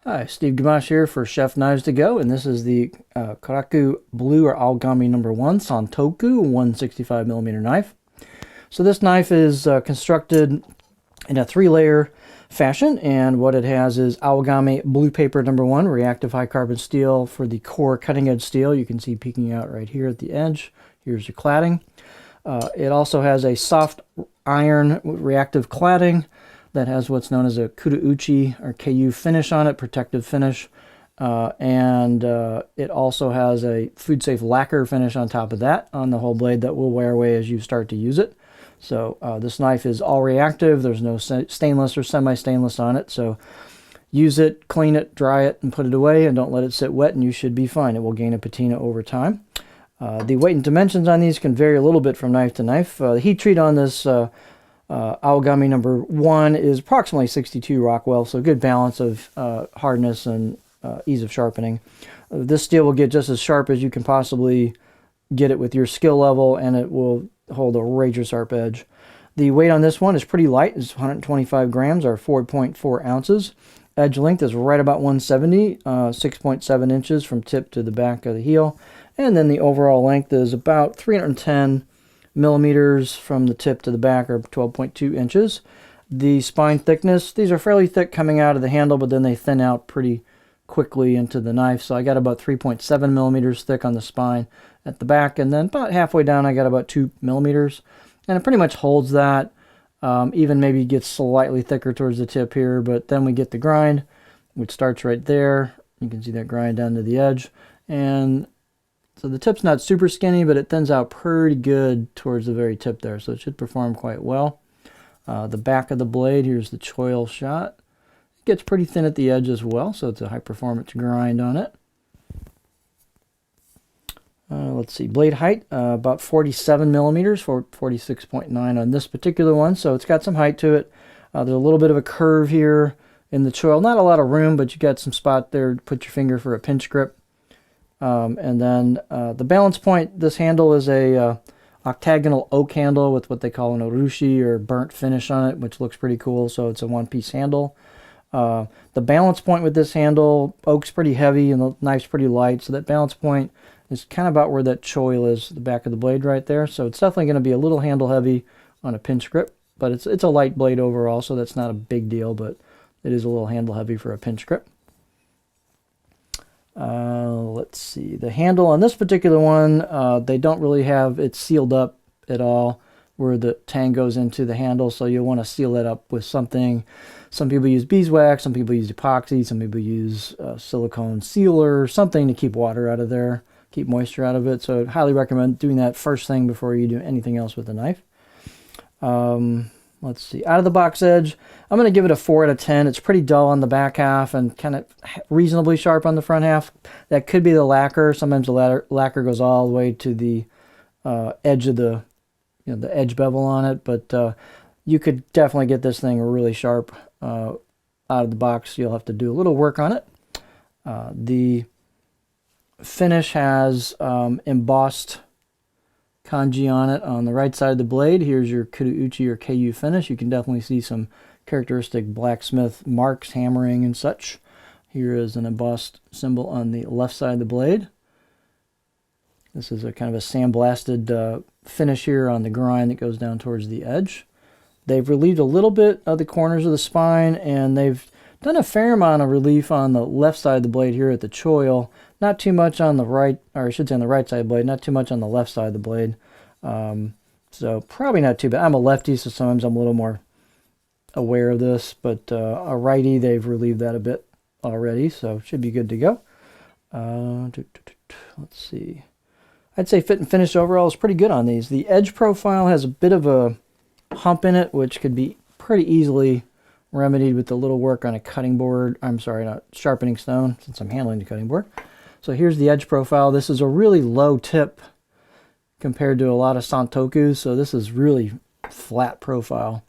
Hi, Steve Gamache here for Chef Knives to Go, and this is the Karaku Blue or Aogami number 1 Santoku 165mm knife. So this knife is constructed in a 3-layer fashion, and what it has is Aogami Blue Paper number 1, reactive high carbon steel for the core cutting edge steel. You can see peeking out right here at the edge. Here's your cladding. It also has a soft iron reactive cladding that has what's known as a Kudauchi or KU finish on it, protective finish. And it also has a food safe lacquer finish on top of that on the whole blade that will wear away as you start to use it. So this knife is all reactive. There's no stainless or semi-stainless on it. So use it, clean it, dry it, and put it away, and don't let it sit wet, and you should be fine. It will gain a patina over time. The weight and dimensions on these can vary a little bit from knife to knife. The heat treat on this Aogami number 1 is approximately 62 Rockwell, so good balance of hardness and ease of sharpening. This steel will get just as sharp as you can possibly get it with your skill level, and it will hold a razor sharp edge. The weight on this one is pretty light. It's 125 grams or 4.4 ounces. Edge length is right about 170, 6.7 inches from tip to the back of the heel. And then the overall length is about 310 millimeters from the tip to the back, or 12.2 inches. The spine thickness, these are fairly thick coming out of the handle, but then they thin out pretty quickly into the knife. So I got about 3.7 millimeters thick on the spine at the back, and then about halfway down I got about 2 millimeters. And it pretty much holds that, even maybe gets slightly thicker towards the tip here, but then we get the grind, which starts right there. You can see that grind down to the edge. And so the tip's not super skinny, but it thins out pretty good towards the very tip there, so it should perform quite well. The back of the blade, here's the choil shot. It gets pretty thin at the edge as well, so it's a high performance grind on it. Let's see, blade height, about 47 millimeters, 46.9 on this particular one, so it's got some height to it. There's a little bit of a curve here in the choil. Not a lot of room, but you got some spot there to put your finger for a pinch grip. And then the balance point, this handle is a octagonal oak handle with what they call an urushi or burnt finish on it, which looks pretty cool. So it's a one-piece handle. The balance point with this handle, oak's pretty heavy and the knife's pretty light, so that balance point is kind of about where that choil is, the back of the blade right there. So it's definitely going to be a little handle heavy on a pinch grip, but it's a light blade overall, so that's not a big deal, but it is a little handle heavy for a pinch grip. Let's see, the handle on this particular one, they don't really have it sealed up at all where the tang goes into the handle, so you'll want to seal it up with something. Some people use beeswax, some people use epoxy, some people use silicone sealer, something to keep water out of there, keep moisture out of it. So I'd highly recommend doing that first thing before you do anything else with the knife. Let's see, out of the box edge, I'm going to give it a 4 out of 10. It's pretty dull on the back half and kind of reasonably sharp on the front half. That could be the lacquer. Sometimes the lacquer goes all the way to the edge of the, the edge bevel on it, but you could definitely get this thing really sharp out of the box. You'll have to do a little work on it. The finish has embossed kanji on it on the right side of the blade. Here's your Kudauchi or KU finish. You can definitely see some characteristic blacksmith marks, hammering and such. Here is an embossed symbol on the left side of the blade. This is a kind of a sandblasted finish here on the grind that goes down towards the edge. They've relieved a little bit of the corners of the spine, and they've done a fair amount of relief on the left side of the blade here at the choil. Not too much on the right, or I should say on the right side of the blade, not too much on the left side of the blade. So probably not too bad. I'm a lefty, so sometimes I'm a little more aware of this, but a righty, they've relieved that a bit already, so should be good to go. Let's see. I'd say fit and finish overall is pretty good on these. The edge profile has a bit of a hump in it, which could be pretty easily remedied with a little work on a cutting board. I'm sorry, not sharpening stone, since I'm handling the cutting board. So here's the edge profile. This is a really low tip compared to a lot of Santokus, so this is really flat profile.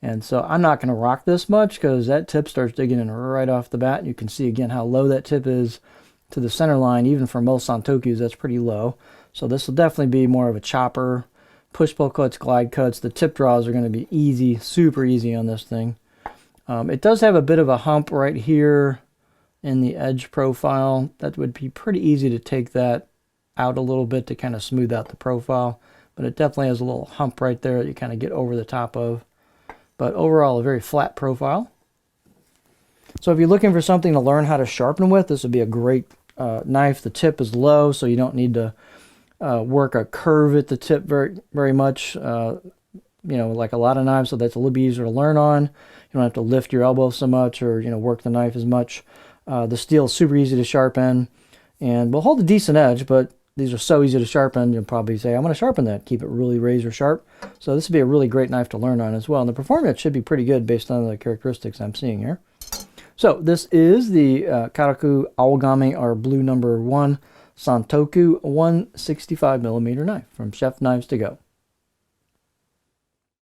And so I'm not going to rock this much because that tip starts digging in right off the bat. You can see again how low that tip is to the center line. Even for most Santokus, that's pretty low. So this will definitely be more of a chopper. Push-pull cuts, glide cuts. The tip draws are going to be easy, super easy on this thing. It does have a bit of a hump right here in the edge profile. That would be pretty easy to take that out a little bit to kind of smooth out the profile, but it definitely has a little hump right there that you kind of get over the top of. But overall, a very flat profile. So if you're looking for something to learn how to sharpen with, this would be a great knife. The tip is low, so you don't need to work a curve at the tip very much, you know, like a lot of knives, so that's a little bit easier to learn on. You don't have to lift your elbow so much or, you know, work the knife as much. The steel is super easy to sharpen and will hold a decent edge, but these are so easy to sharpen, you'll probably say, I'm going to sharpen that, keep it really razor sharp. So this would be a really great knife to learn on as well. And the performance should be pretty good based on the characteristics I'm seeing here. So this is the Karaku Aogami, our blue number 1 Santoku 165mm knife from Chef Knives To Go.